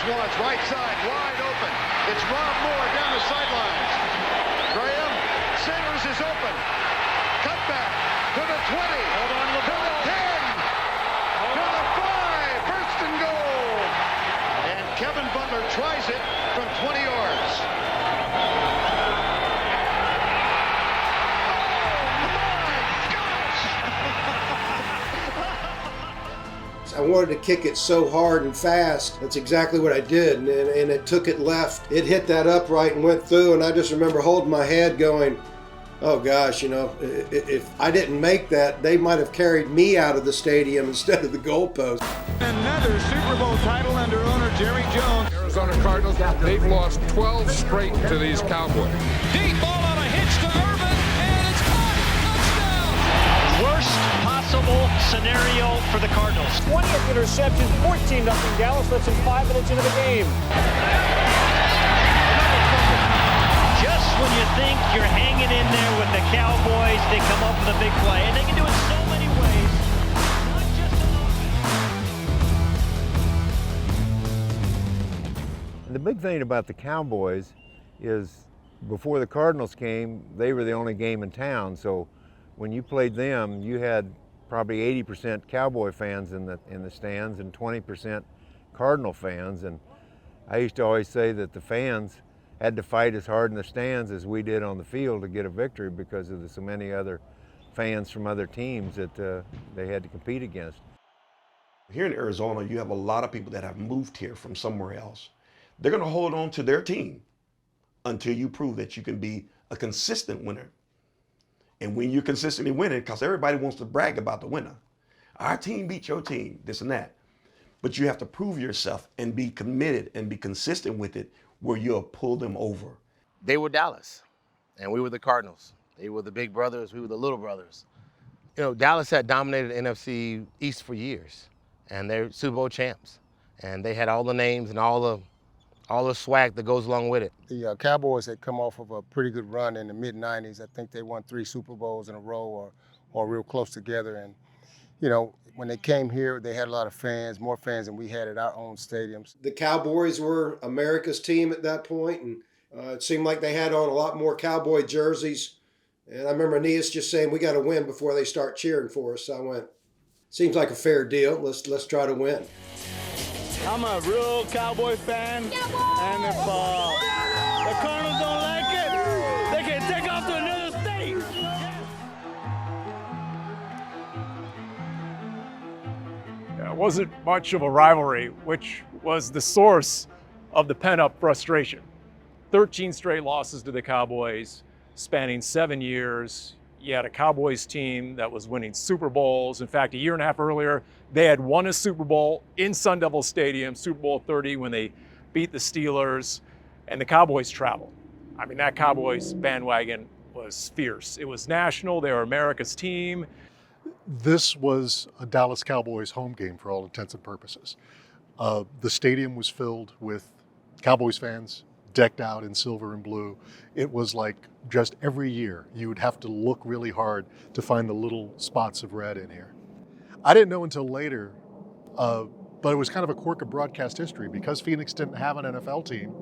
wants, right side, wide open. It's Rob Moore down the sidelines. Graham, centers is open. Cut back to the 20, hold on to the 10, to the 5, first and goal. And Kevin Butler tries it from 20 yards. I wanted to kick it so hard and fast. That's exactly what I did, and it took it left. It hit that upright and went through, and I just remember holding my head going, oh gosh, if I didn't make that, they might have carried me out of the stadium instead of the goalpost. Another Super Bowl title under owner Jerry Jones. Arizona Cardinals, they've lost 12 straight to these Cowboys. Deep ball on a hitch to Urban, and it's caught. Touchdown! Worst possible scenario for the Cardinals. 20th interception, 14-0 Dallas, less than 5 minutes into the game. Just when you think you're hanging in there with the Cowboys, they come up with a big play, and they can do it so many ways. Not just And the big thing about the Cowboys is before the Cardinals came, they were the only game in town. So when you played them, you had probably 80% Cowboy fans in the stands and 20% Cardinal fans. And I used to always say that the fans had to fight as hard in the stands as we did on the field to get a victory because of so many other fans from other teams that they had to compete against. Here in Arizona, you have a lot of people that have moved here from somewhere else. They're going to hold on to their team until you prove that you can be a consistent winner. And when you're consistently winning, because everybody wants to brag about the winner. Our team beat your team, this and that. But you have to prove yourself and be committed and be consistent with it where you'll pull them over. They were Dallas, and we were the Cardinals. They were the big brothers, we were the little brothers. Dallas had dominated the NFC East for years, and they're Super Bowl champs. And they had all the names and all the swag that goes along with it. The Cowboys had come off of a pretty good run in the mid-'90s. I think they won 3 Super Bowls in a row or real close together. And, when they came here, they had a lot of fans, more fans than we had at our own stadiums. The Cowboys were America's team at that point, and it seemed like they had on a lot more Cowboy jerseys. And I remember Aeneas just saying, we got to win before they start cheering for us. So I went, seems like a fair deal. Let's try to win. I'm a real Cowboy fan, and if the Cardinals don't like it, they can take off to another state. It wasn't much of a rivalry, which was the source of the pent-up frustration. 13 straight losses to the Cowboys, spanning 7 years. You had a Cowboys team that was winning Super Bowls. In fact, a year and a half earlier, they had won a Super Bowl in Sun Devil Stadium, Super Bowl 30, when they beat the Steelers, and the Cowboys traveled. I mean, that Cowboys bandwagon was fierce. It was national. They were America's team. This was a Dallas Cowboys home game for all intents and purposes. The stadium was filled with Cowboys fans, decked out in silver and blue. It was like just every year you would have to look really hard to find the little spots of red in here. I didn't know until later, but it was kind of a quirk of broadcast history. Because Phoenix didn't have an NFL team,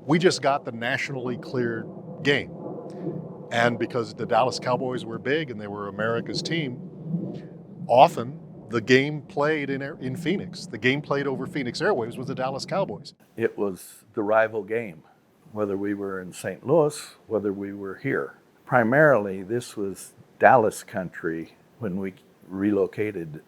we just got the nationally cleared game. And because the Dallas Cowboys were big and they were America's team, often the game played in Phoenix. The game played over Phoenix airwaves with the Dallas Cowboys. It was the rival game, whether we were in St. Louis, whether we were here. Primarily, this was Dallas country when we relocated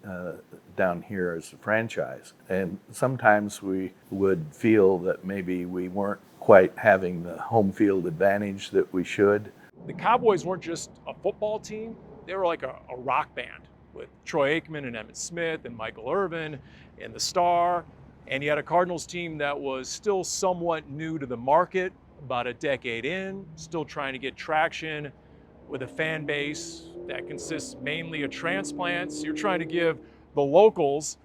down here as a franchise. And sometimes we would feel that maybe we weren't quite having the home field advantage that we should. The Cowboys weren't just a football team, they were like a rock band with Troy Aikman and Emmitt Smith and Michael Irvin and the Star. And you had a Cardinals team that was still somewhat new to the market, about a decade in, still trying to get traction with a fan base that consists mainly of transplants. You're trying to give the locals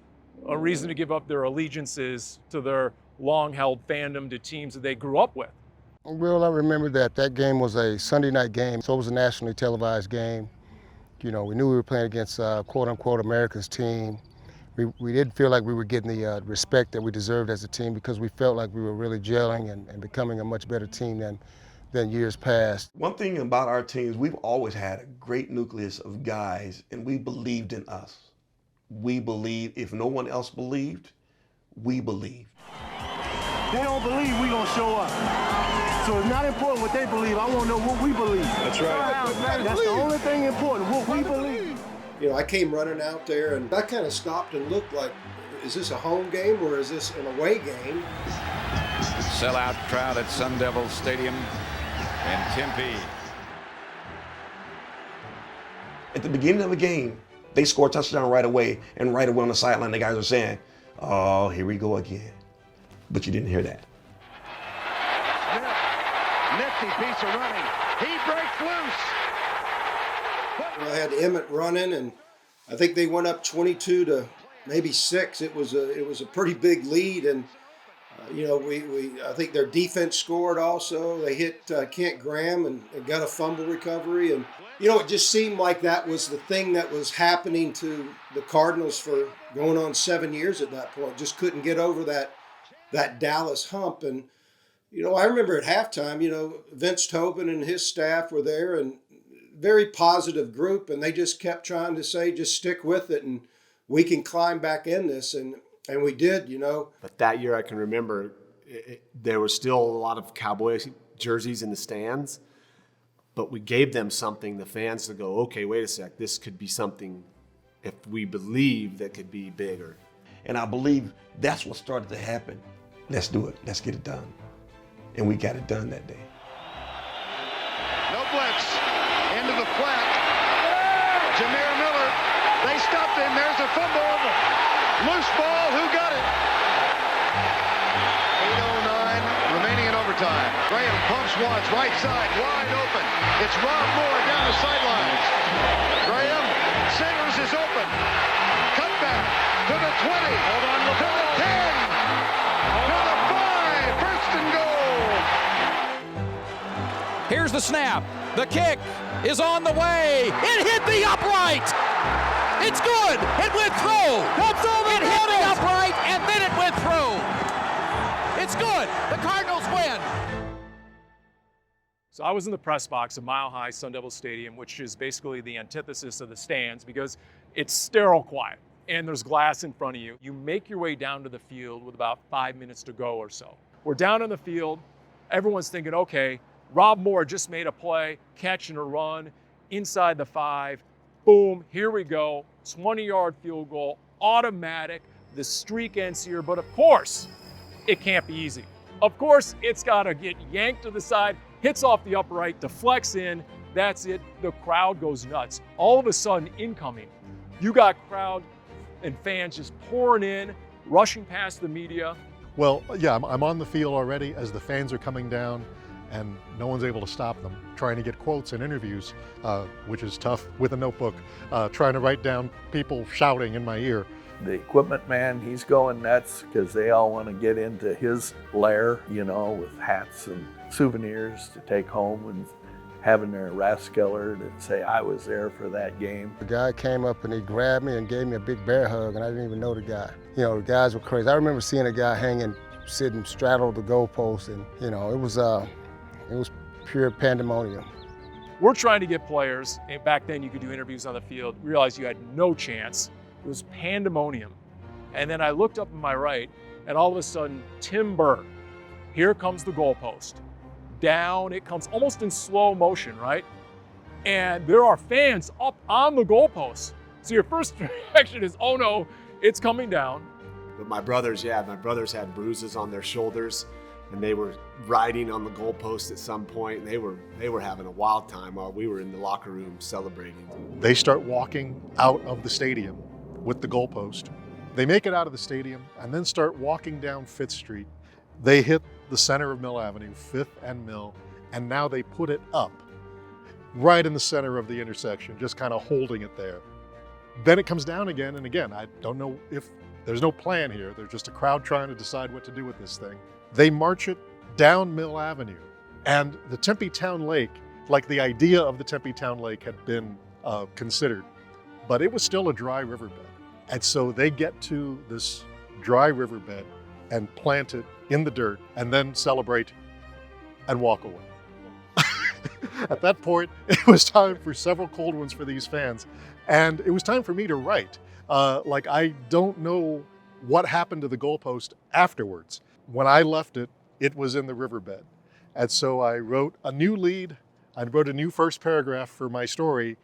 a reason to give up their allegiances to their long-held fandom to teams that they grew up with. Well, I remember that game was a Sunday night game, so it was a nationally televised game. We knew we were playing against quote-unquote America's team. we didn't feel like we were getting the respect that we deserved as a team because we felt like we were really gelling and becoming a much better team than years past. One thing about our teams, we've always had a great nucleus of guys, and we believed in us. We believed, if no one else believed, we believed. They don't believe we gonna show up. So it's not important what they believe. I want to know what we believe. That's right. That's the only thing important, what we believe. You know, I came running out there and I kind of stopped and looked like, is this a home game or is this an away game? Sellout crowd at Sun Devil Stadium in Tempe. At the beginning of the game, they score a touchdown right away, and right away on the sideline, the guys are saying, oh, here we go again. But you didn't hear that. Nifty piece of running. He breaks loose. I had Emmett running, and I think they went up 22 to maybe 6. It was a pretty big lead, and you know, I think their defense scored also. They hit Kent Graham and got a fumble recovery, and you know, it just seemed like that was the thing that was happening to the Cardinals for going on 7 years at that point. Just couldn't get over that Dallas hump. And you know, I remember at halftime, you know, Vince Tobin and his staff were there, and very positive group, and they just kept trying to say, just stick with it, and we can climb back in this, and we did, you know. But that year I can remember there was still a lot of Cowboys jerseys in the stands, but we gave them something, the fans, to go, okay, wait a sec, this could be something, if we believe, that could be bigger. And I believe that's what started to happen. Let's do it. Let's get it done. And we got it done that day. No blitz. Into the flat. Jameer Miller. They stopped him. There's a fumble. Loose ball. Who got it? 8:09 remaining in overtime. Graham pumps once. Right side. Wide open. It's Rob Moore down the sidelines. Graham. Singers is open. Cut back to the 20. Hold on to the 10. To the 5. First and goal. Here's the snap. The kick is on the way. It hit the upright. It's good. It went through. It hit the upright, and then it went through. It's good. The Cardinals win. So I was in the press box at Mile High Sun Devil Stadium, which is basically the antithesis of the stands because it's sterile quiet and there's glass in front of you. You make your way down to the field with about 5 minutes to go or so. We're down in the field. Everyone's thinking, okay, Rob Moore just made a play, catch and a run, inside the 5. Boom, here we go. 20-yard field goal, automatic. The streak ends here, but of course, it can't be easy. Of course, it's got to get yanked to the side, hits off the upright, deflects in. That's it. The crowd goes nuts. All of a sudden, incoming, you got crowd and fans just pouring in, rushing past the media. Well, yeah, I'm on the field already as the fans are coming down, and no one's able to stop them, trying to get quotes and interviews, which is tough with a notebook, trying to write down people shouting in my ear. The equipment man, he's going nuts because they all want to get into his lair, you know, with hats and souvenirs to take home and having their Rathskeller to say, I was there for that game. The guy came up and he grabbed me and gave me a big bear hug, and I didn't even know the guy. You know, the guys were crazy. I remember seeing a guy sitting straddled the goalpost, and, you know, it was pure pandemonium. We're trying to get players, and back then you could do interviews on the field, realized you had no chance. It was pandemonium. And then I looked up on my right, and all of a sudden, timber. Here comes the goalpost. Down it comes, almost in slow motion, right? And there are fans up on the goalpost. So your first reaction is, oh no, it's coming down. But my brothers had bruises on their shoulders, and they were riding on the goalpost at some point, and they were having a wild time while we were in the locker room celebrating. They start walking out of the stadium with the goalpost. They make it out of the stadium and then start walking down 5th Street. They hit the center of Mill Avenue, 5th and Mill, and now they put it up right in the center of the intersection, just kind of holding it there. Then it comes down again, and again, I don't know if there's no plan here. There's just a crowd trying to decide what to do with this thing. They march it down Mill Avenue, and the Tempe Town Lake, like the idea of the Tempe Town Lake had been considered, but it was still a dry riverbed. And so they get to this dry riverbed and plant it in the dirt and then celebrate and walk away. At that point, it was time for several cold ones for these fans. And it was time for me to write. I don't know what happened to the goalpost afterwards. When I left it, it was in the riverbed. And so I wrote a new lead. I wrote a new first paragraph for my story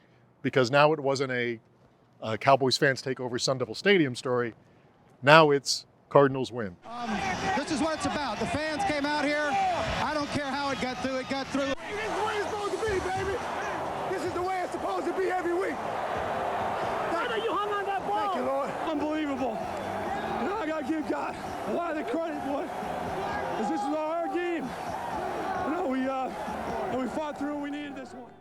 because now it wasn't a Cowboys fans take over Sun Devil Stadium story. Now it's Cardinals win. This is what it's about. The fans came out here. I don't care how it got through. It got through. This is the way it's supposed to be, baby. This is the way it's supposed to be every week. You hung on that ball. Thank you, Lord. Unbelievable. You know, I got to give God a lot of the credit, boy, because this is our game. You know, we fought through. We needed this one.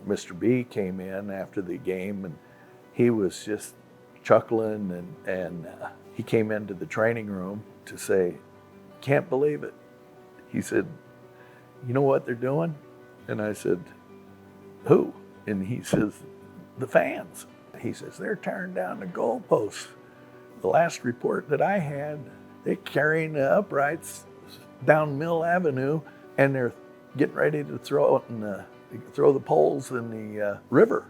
Mr. B came in after the game, and he was just chuckling, and he came into the training room to say, "Can't believe it." He said, "You know what they're doing?" And I said, "Who?" And he says, "The fans." He says, "They're tearing down the goalposts. The last report that I had, they're carrying the uprights down Mill Avenue, and they're getting ready to throw the poles in the river."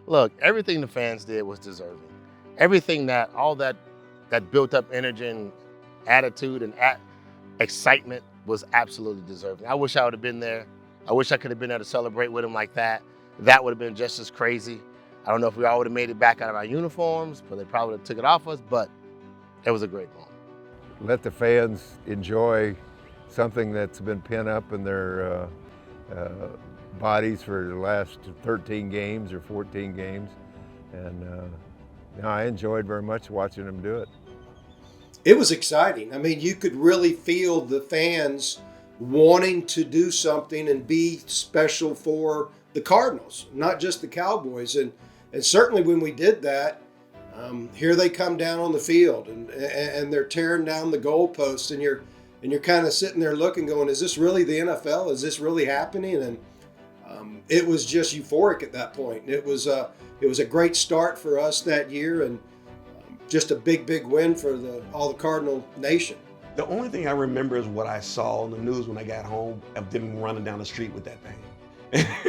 Look, everything the fans did was deserving. Everything all that built up energy and attitude and excitement was absolutely deserving. I wish I would have been there. I wish I could have been there to celebrate with them like that. That would have been just as crazy. I don't know if we all would have made it back out of our uniforms, but they probably would have took it off us, but it was a great moment. Let the fans enjoy something that's been pinned up in their bodies for the last 13 games or 14 games. And I enjoyed very much watching them do it. It was exciting. I mean, you could really feel the fans wanting to do something and be special for the Cardinals, not just the Cowboys. And certainly when we did that, here they come down on the field and they're tearing down the goalposts, and you're kind of sitting there looking, going, is this really the NFL? Is this really happening? And it was just euphoric at that point. It was a great start for us that year, and just a big win for all the Cardinal Nation. The only thing I remember is what I saw on the news when I got home of them running down the street with that thing.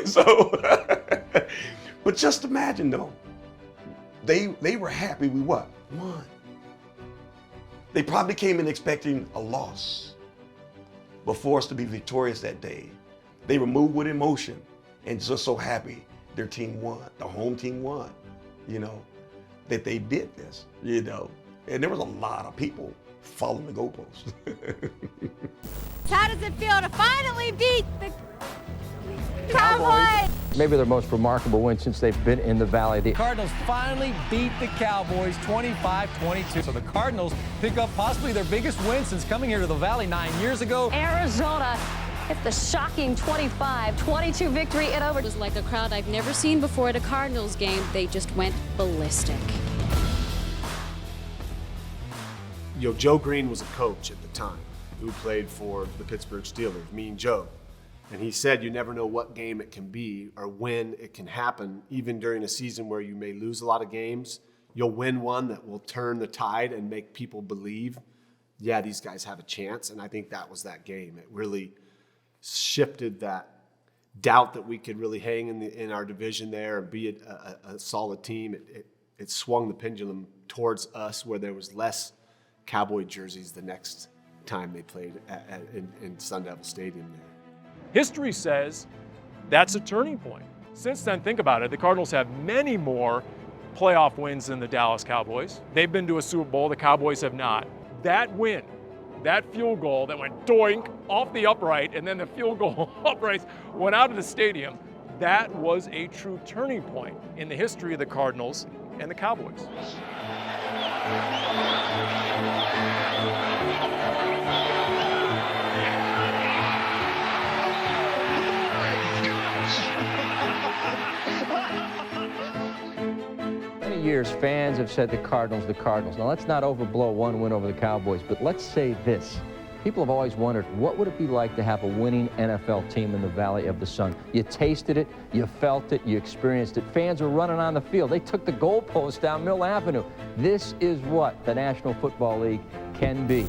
So, but just imagine though, they were happy we what? Won. They probably came in expecting a loss, but for us to be victorious that day, they were moved with emotion and just so happy their team won, the home team won, that they did this, and there was a lot of people following the goalposts. How does it feel to finally beat the Cowboys? Maybe their most remarkable win since they've been in the Valley. The Cardinals finally beat the Cowboys 25-22. So the Cardinals pick up possibly their biggest win since coming here to the Valley 9 years ago. Arizona gets the shocking 25-22 victory in over. It was like a crowd I've never seen before at a Cardinals game. They just went ballistic. Joe Green was a coach at the time who played for the Pittsburgh Steelers, Mean Joe. And he said you never know what game it can be or when it can happen. Even during a season where you may lose a lot of games, you'll win one that will turn the tide and make people believe, yeah, these guys have a chance. And I think that was that game. It really shifted that doubt that we could really hang in our division there and be a solid team. It swung the pendulum towards us, where there was less Cowboy jerseys the next time they played in Sun Devil Stadium there. History says that's a turning point. Since then, think about it, the Cardinals have many more playoff wins than the Dallas Cowboys. They've been to a Super Bowl, the Cowboys have not. That win, that field goal that went doink off the upright, and then the field goal uprights went out of the stadium, that was a true turning point in the history of the Cardinals and the Cowboys. Many years, fans have said the Cardinals. Now, let's not overblow one win over the Cowboys, but let's say this. People have always wondered, what would it be like to have a winning NFL team in the Valley of the Sun? You tasted it, you felt it, you experienced it. Fans were running on the field. They took the goalposts down Mill Avenue. This is what the National Football League can be.